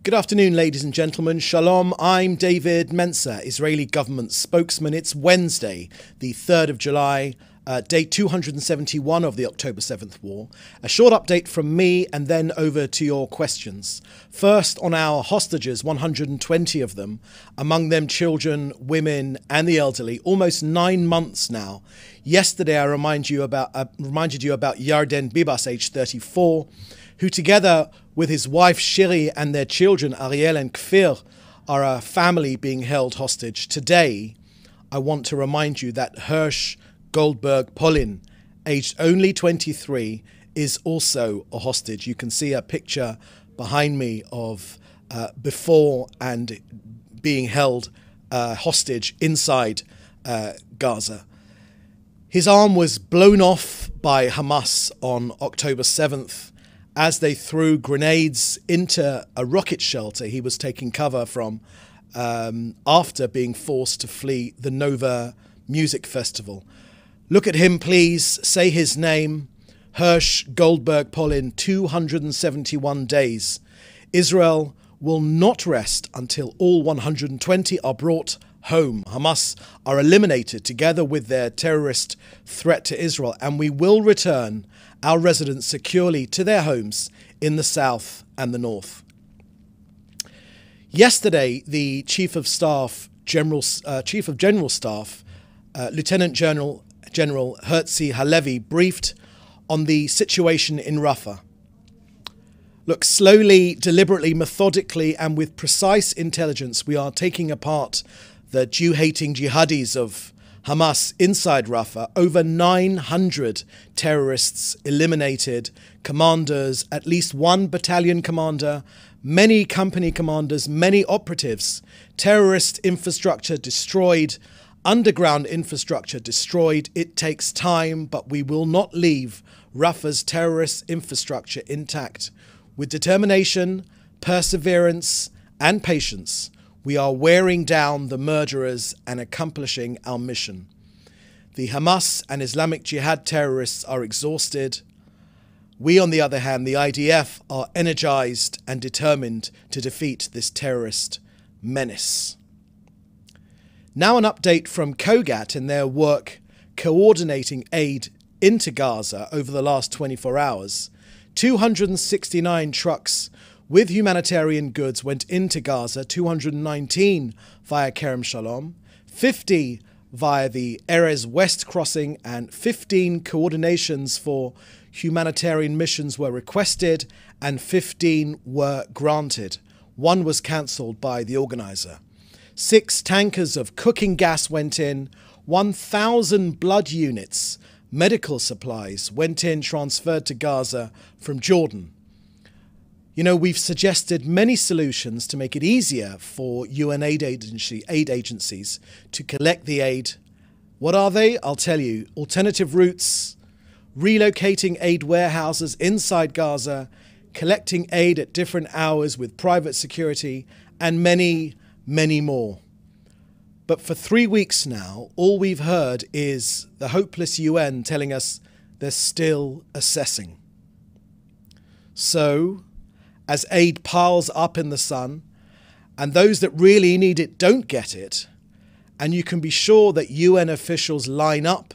Good afternoon, ladies and gentlemen. Shalom. I'm David Mencer, Israeli government spokesman. It's Wednesday, the 3rd of July, day 271 of the October 7th war. A short update from me and then over to your questions. First, on our hostages, 120 of them, among them children, women and the elderly, almost 9 months now. Yesterday, I reminded you about Yarden Bibas, age 34, who together with his wife Shiri and their children Ariel and Kfir are a family being held hostage. Today, I want to remind you that Hirsch Goldberg Polin, aged only 23, is also a hostage. You can see a picture behind me of before and being held hostage inside Gaza. His arm was blown off by Hamas on October 7th. As they threw grenades into a rocket shelter he was taking cover from after being forced to flee the Nova Music Festival. Look at him, please. Say his name. Hirsch Goldberg Polin, 271 days. Israel will not rest until all 120 are brought home. Hamas are eliminated together with their terrorist threat to Israel, and we will return our residents securely to their homes in the south and the north. Yesterday, the Chief of General Staff, Lieutenant General Herzi Halevi, briefed on the situation in Rafah. Look, slowly, deliberately, methodically, and with precise intelligence, we are taking apart the Jew-hating jihadis of Hamas inside Rafah. Over 900 terrorists eliminated, commanders, at least one battalion commander, many company commanders, many operatives, terrorist infrastructure destroyed, underground infrastructure destroyed. It takes time, but we will not leave Rafah's terrorist infrastructure intact. With determination, perseverance, and patience, we are wearing down the murderers and accomplishing our mission. The Hamas and Islamic Jihad terrorists are exhausted. We, on the other hand, the IDF, are energized and determined to defeat this terrorist menace. Now an update from COGAT and their work coordinating aid into Gaza over the last 24 hours. 269 trucks with humanitarian goods went into Gaza, 219 via Kerem Shalom, 50 via the Erez West crossing, and 15 coordinations for humanitarian missions were requested and 15 were granted. One was cancelled by the organizer. 6 tankers of cooking gas went in, 1,000 blood units, medical supplies went in, transferred to Gaza from Jordan. You know, we've suggested many solutions to make it easier for UN aid agencies to collect the aid. What are they? I'll tell you. Alternative routes, relocating aid warehouses inside Gaza, collecting aid at different hours with private security, and many, many more. But for 3 weeks now, all we've heard is the hopeless UN telling us they're still assessing. So, as aid piles up in the sun, and those that really need it don't get it, and you can be sure that UN officials line up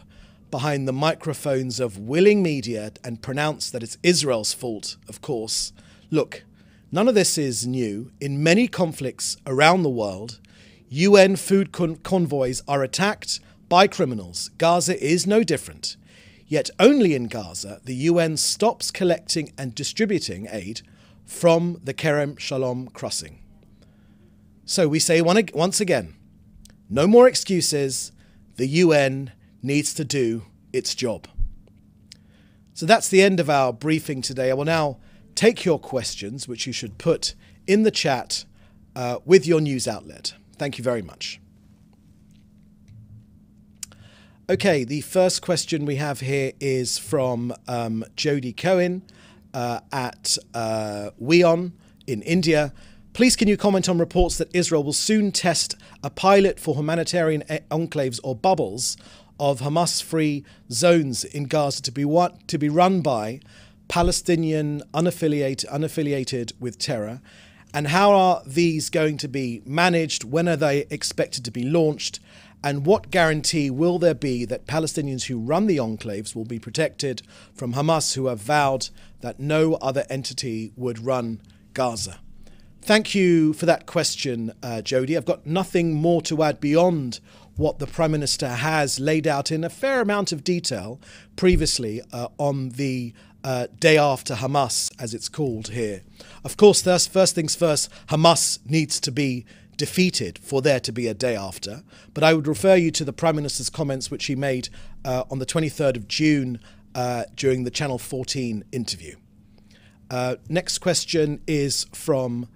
behind the microphones of willing media and pronounce that it's Israel's fault, of course. Look, none of this is new. In many conflicts around the world, UN food convoys are attacked by criminals. Gaza is no different. Yet only in Gaza, the UN stops collecting and distributing aid from the Kerem Shalom crossing. So we say once again, no more excuses. The UN needs to do its job. So that's the end of our briefing today. I will now take your questions, which you should put in the chat with your news outlet. Thank you very much. Okay, the first question we have here is from Jodie Cohen at Weon in India. Please, can you comment on reports that Israel will soon test a pilot for humanitarian enclaves or bubbles of Hamas-free zones in Gaza to be run by Palestinian unaffiliated with terror, And how are these going to be managed? When are they expected to be launched? And what guarantee will there be that Palestinians who run the enclaves will be protected from Hamas, who have vowed that no other entity would run Gaza? Thank you for that question, Jody. I've got nothing more to add beyond what the Prime Minister has laid out in a fair amount of detail previously on the day after Hamas, as it's called here. Of course, first things first, Hamas needs to be defeated for there to be a day after. But I would refer you to the Prime Minister's comments, which he made on the 23rd of June during the Channel 14 interview. Next question is from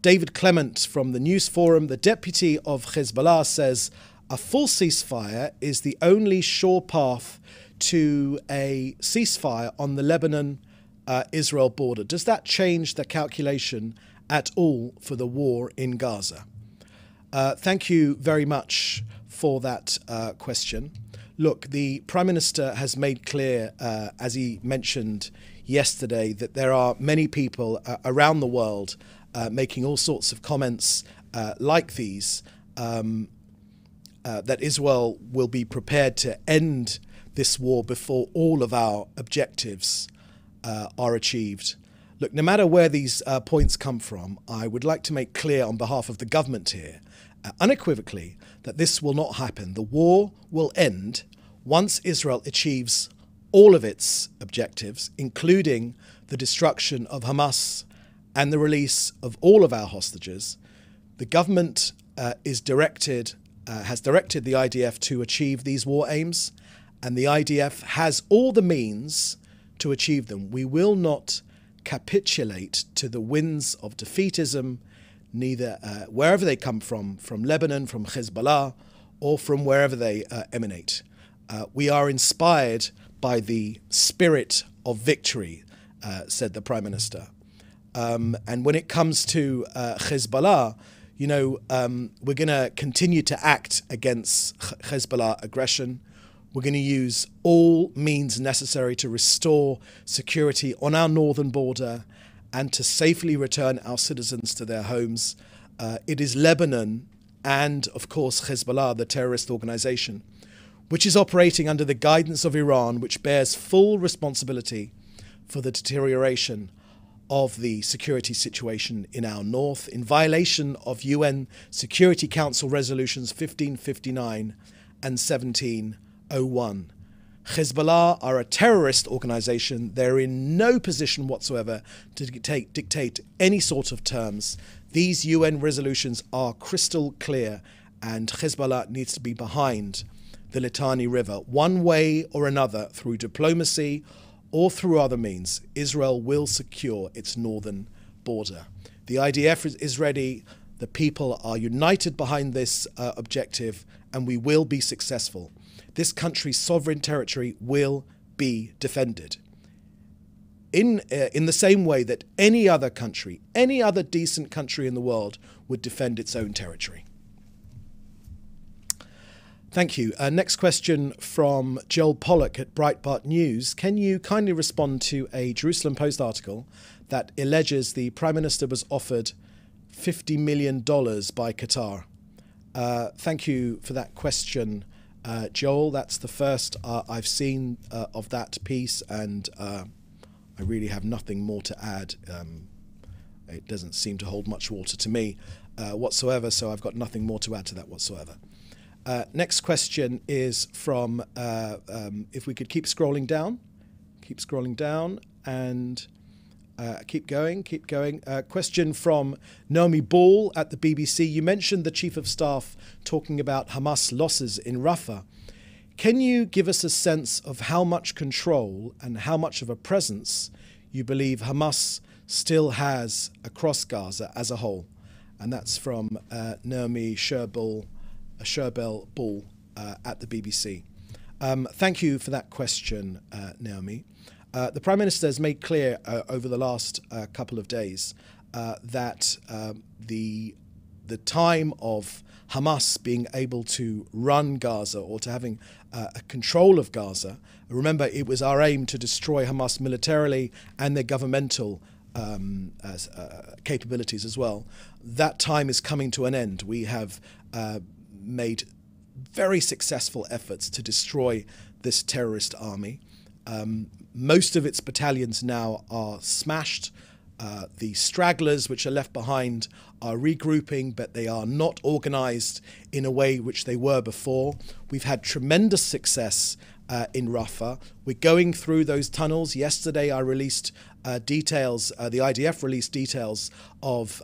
David Clement from the News Forum. The deputy of Hezbollah says a full ceasefire is the only sure path to a ceasefire on the Lebanon-Israel border. Does that change the calculation at all for the war in Gaza? Thank you very much for that question. Look, the Prime Minister has made clear, as he mentioned yesterday, that there are many people around the world making all sorts of comments like these, that Israel will be prepared to end this war before all of our objectives are achieved. Look, no matter where these points come from, I would like to make clear on behalf of the government here, unequivocally, that this will not happen. The war will end once Israel achieves all of its objectives, including the destruction of Hamas and the release of all of our hostages. The government has directed the IDF to achieve these war aims, and the IDF has all the means to achieve them. We will not capitulate to the winds of defeatism, neither wherever they come from Lebanon, from Hezbollah, or from wherever they emanate. We are inspired by the spirit of victory, said the Prime Minister. And when it comes to Hezbollah, you know, we're going to continue to act against Hezbollah aggression. We're going to use all means necessary to restore security on our northern border and to safely return our citizens to their homes. It is Lebanon and, of course, Hezbollah, the terrorist organization, which is operating under the guidance of Iran, which bears full responsibility for the deterioration of the security situation in our north, in violation of UN Security Council resolutions 1559 and 1701. Hezbollah are a terrorist organization. They're in no position whatsoever to dictate any sort of terms. These UN resolutions are crystal clear, and Hezbollah needs to be behind the Litani River. One way or another, through diplomacy or through other means, Israel will secure its northern border. The IDF is ready. The people are united behind this objective, and we will be successful. This country's sovereign territory will be defended in the same way that any other country, any other decent country in the world would defend its own territory. Thank you. Next question from Joel Pollack at Breitbart News. Can you kindly respond to a Jerusalem Post article that alleges the Prime Minister was offered $50 million by Qatar? Thank you for that question, Joel. That's the first I've seen of that piece, and I really have nothing more to add. It doesn't seem to hold much water to me whatsoever, so I've got nothing more to add to that whatsoever. Next question is from, if we could keep scrolling down, and keep going. Question from Naomi Ball at the BBC. You mentioned the Chief of Staff talking about Hamas losses in Rafah. Can you give us a sense of how much control and how much of a presence you believe Hamas still has across Gaza as a whole? And that's from Naomi Sherbel Ball at the BBC. Thank you for that question, Naomi. The Prime Minister has made clear over the last couple of days that the time of Hamas being able to run Gaza or to having a control of Gaza, remember, it was our aim to destroy Hamas militarily and their governmental capabilities as well. That time is coming to an end. We have made very successful efforts to destroy this terrorist army. Most of its battalions now are smashed. The stragglers which are left behind are regrouping, but they are not organised in a way which they were before. We've had tremendous success in Rafah. We're going through those tunnels. Yesterday I released details, the IDF released details of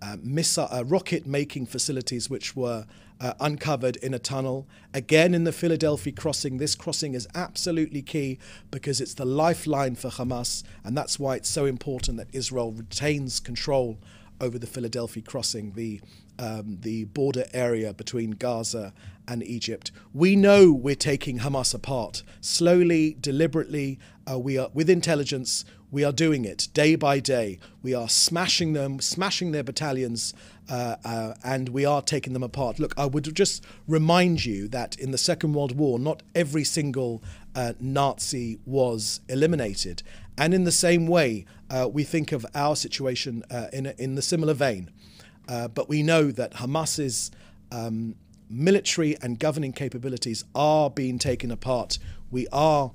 rocket-making facilities which were uncovered in a tunnel. Again, in the Philadelphia crossing, this crossing is absolutely key because it's the lifeline for Hamas, and that's why it's so important that Israel retains control over the Philadelphia crossing, the border area between Gaza and Egypt. We know we're taking Hamas apart slowly, deliberately. We are with intelligence. We are doing it day by day. We are smashing them, smashing their battalions, and we are taking them apart. Look, I would just remind you that in the Second World War, not every single Nazi was eliminated. And in the same way, we think of our situation in the similar vein. But we know that Hamas's military and governing capabilities are being taken apart. We are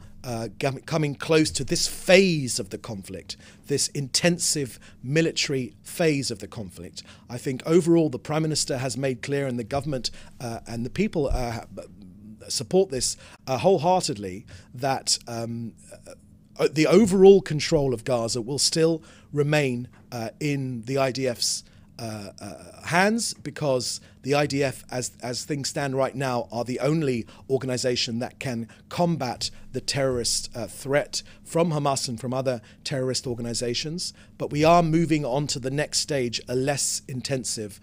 coming close to this phase of the conflict, this intensive military phase of the conflict. I think overall the Prime Minister has made clear, and the government and the people support this wholeheartedly, that the overall control of Gaza will still remain in the IDF's hands, because the IDF, as things stand right now, are the only organization that can combat the terrorist threat from Hamas and from other terrorist organizations. But we are moving on to the next stage, a less intensive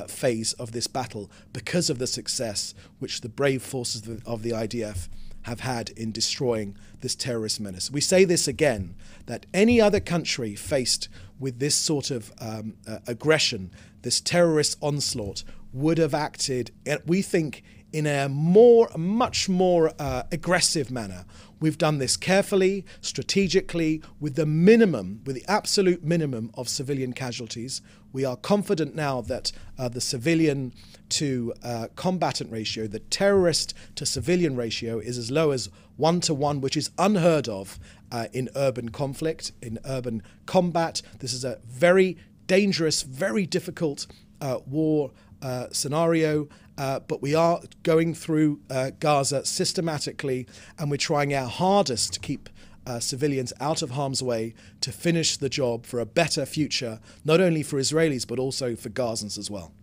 phase of this battle, because of the success which the brave forces of the IDF have had in destroying this terrorist menace. We say this again, that any other country faced with this sort of aggression, this terrorist onslaught, would have acted, we think, in a much more aggressive manner. We've done this carefully, strategically, with the absolute minimum of civilian casualties. We are confident now that the civilian to combatant ratio, the terrorist to civilian ratio, is as low as 1-to-1, which is unheard of in urban conflict, in urban combat. This is a very dangerous, very difficult war scenario, but we are going through Gaza systematically, and we're trying our hardest to keep civilians out of harm's way, to finish the job for a better future, not only for Israelis, but also for Gazans as well.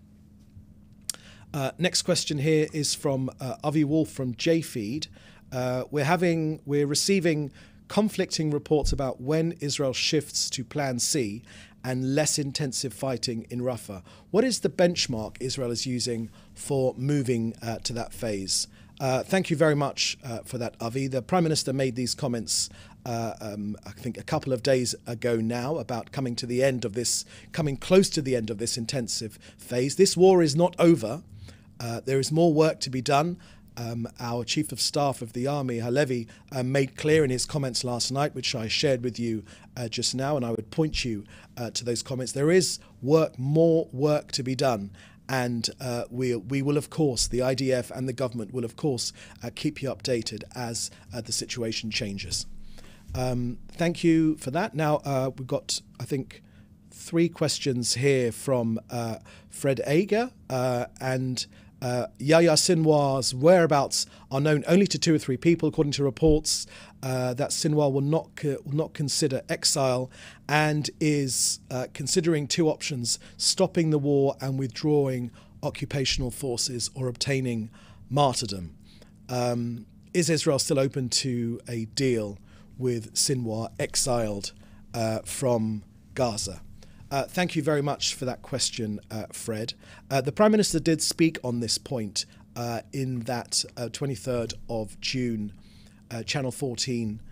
Next question here is from Avi Wolf from JFeed. We're receiving conflicting reports about when Israel shifts to Plan C and less intensive fighting in Rafah. What is the benchmark Israel is using for moving to that phase? Thank you very much for that, Avi. The Prime Minister made these comments, I think, a couple of days ago now, about coming close to the end of this intensive phase. This war is not over. There is more work to be done. Our Chief of Staff of the Army, Halevi, made clear in his comments last night, which I shared with you just now, and I would point you to those comments. There is more work to be done, and we will, of course, the IDF and the government will, of course, keep you updated as the situation changes. Thank you for that. Now, we've got, I think, 3 questions here from Fred Ager, and Yahya Sinwar's whereabouts are known only to 2 or 3 people, according to reports. That Sinwar will not consider exile, and is considering 2 options: stopping the war and withdrawing occupational forces, or obtaining martyrdom. Is Israel still open to a deal with Sinwar exiled from Gaza? Thank you very much for that question, Fred. The Prime Minister did speak on this point in that 23rd of June Channel 14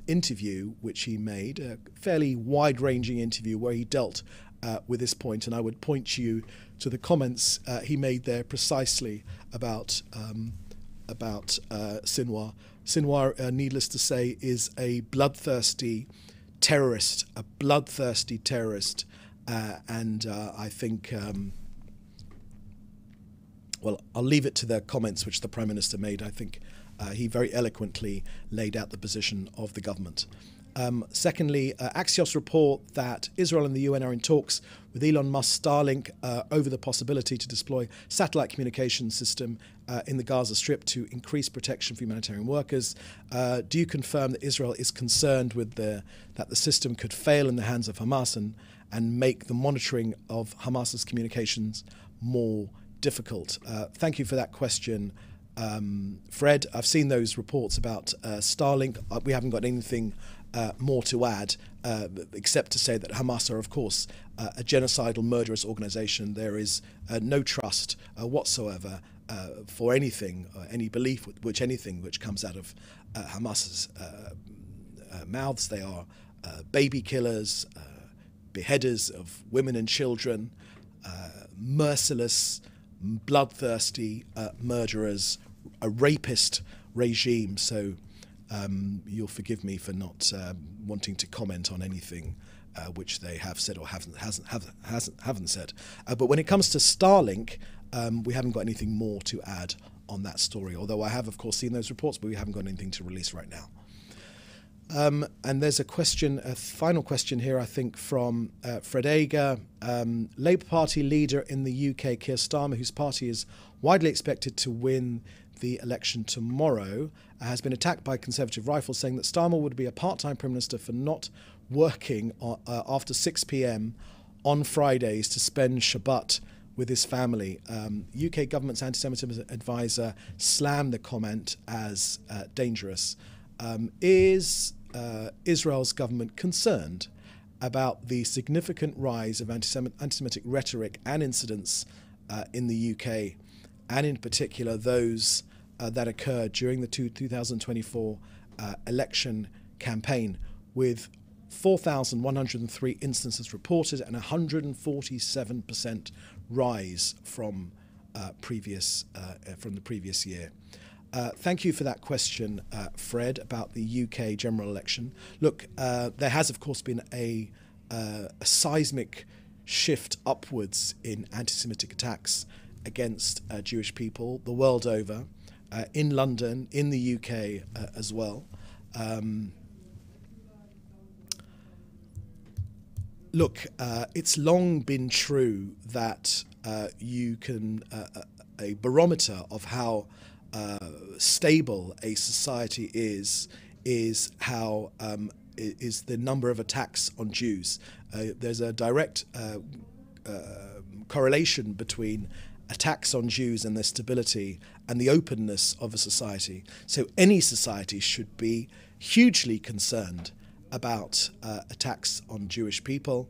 interview, which he made, a fairly wide-ranging interview where he dealt with this point. And I would point you to the comments he made there precisely about Sinwar. Sinwar, needless to say, is a bloodthirsty terrorist, a bloodthirsty terrorist, and I think, well, I'll leave it to the comments which the Prime Minister made. I think he very eloquently laid out the position of the government. Secondly, Axios report that Israel and the UN are in talks with Elon Musk's Starlink over the possibility to deploy satellite communication system in the Gaza Strip to increase protection for humanitarian workers. Do you confirm that Israel is concerned with that the system could fail in the hands of Hamas and make the monitoring of Hamas's communications more difficult? Thank you for that question, Fred. I've seen those reports about Starlink. We haven't got anything more to add, except to say that Hamas are, of course, a genocidal, murderous organization. There is no trust whatsoever for anything, any belief anything which comes out of Hamas's mouths. They are baby killers, beheaders of women and children, merciless, bloodthirsty murderers, a rapist regime. So you'll forgive me for not wanting to comment on anything which they have said or haven't said. But when it comes to Starlink, we haven't got anything more to add on that story. Although I have, of course, seen those reports, but we haven't got anything to release right now. And there's a final question here, I think, from Fred Ager, Labour Party leader in the UK, Keir Starmer, whose party is widely expected to win the election tomorrow, has been attacked by Conservative rifles, saying that Starmer would be a part-time Prime Minister for not working after 6 p.m. on Fridays to spend Shabbat with his family. UK government's anti-Semitism advisor slammed the comment as dangerous. Is Israel's government concerned about the significant rise of anti-Semitic rhetoric and incidents in the UK, and in particular those that occurred during the 2024 election campaign, with 4,103 instances reported and 147% rise from the previous year? Thank you for that question, Fred, about the UK general election. Look, there has, of course, been a seismic shift upwards in anti-Semitic attacks against Jewish people the world over, in London, in the UK as well. Look, it's long been true that you can, a barometer of how stable a society is how is the number of attacks on Jews. There's a direct correlation between attacks on Jews and their stability and the openness of a society. So any society should be hugely concerned about attacks on Jewish people,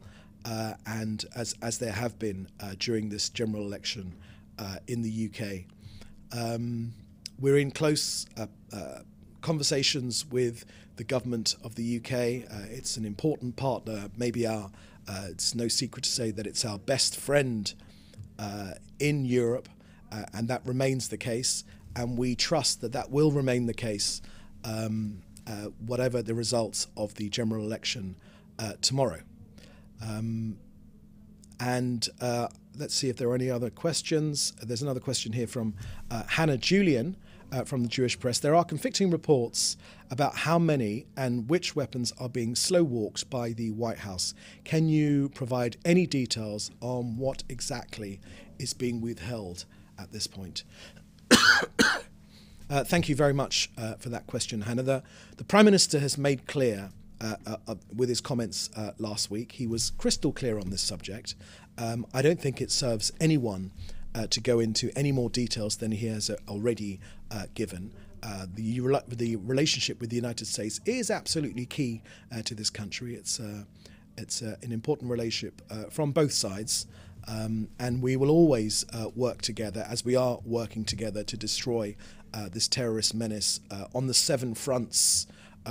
and as there have been during this general election in the UK. We're in close conversations with the government of the UK. It's an important partner, maybe it's no secret to say that it's our best friend in Europe, and that remains the case, and we trust that that will remain the case whatever the results of the general election tomorrow. Let's see if there are any other questions. There's another question here from Hannah Julian from the Jewish Press. There are conflicting reports about how many and which weapons are being slow-walked by the White House. Can you provide any details on what exactly is being withheld at this point? Thank you very much for that question, Hannah. The Prime Minister has made clear with his comments last week, he was crystal clear on this subject. I don't think it serves anyone to go into any more details than he has already given. The relationship with the United States is absolutely key to this country. It's an important relationship from both sides, and we will always work together, as we are working together, to destroy this terrorist menace on the 7 fronts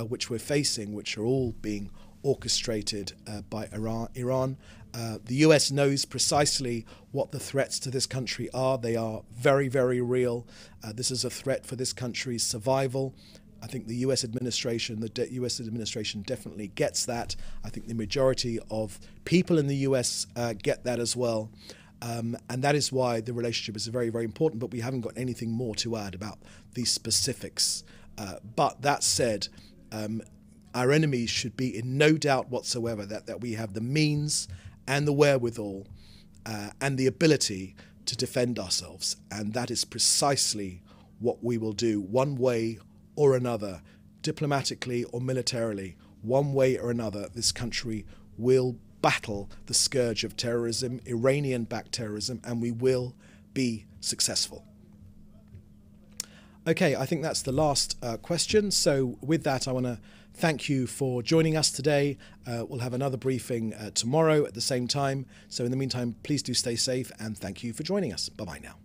which we're facing, which are all being orchestrated by Iran. The US knows precisely what the threats to this country are. They are very, very real. This is a threat for this country's survival. I think the US administration, US administration definitely gets that. I think the majority of people in the US get that as well. And that is why the relationship is very, very important, but we haven't got anything more to add about these specifics. But that said, our enemies should be in no doubt whatsoever that we have the means and the wherewithal and the ability to defend ourselves. And that is precisely what we will do, one way or another, diplomatically or militarily, one way or another. This country will battle the scourge of terrorism, Iranian-backed terrorism, and we will be successful. Okay, I think that's the last question. So with that, I want to thank you for joining us today. We'll have another briefing tomorrow at the same time. So in the meantime, please do stay safe, and thank you for joining us. Bye-bye now.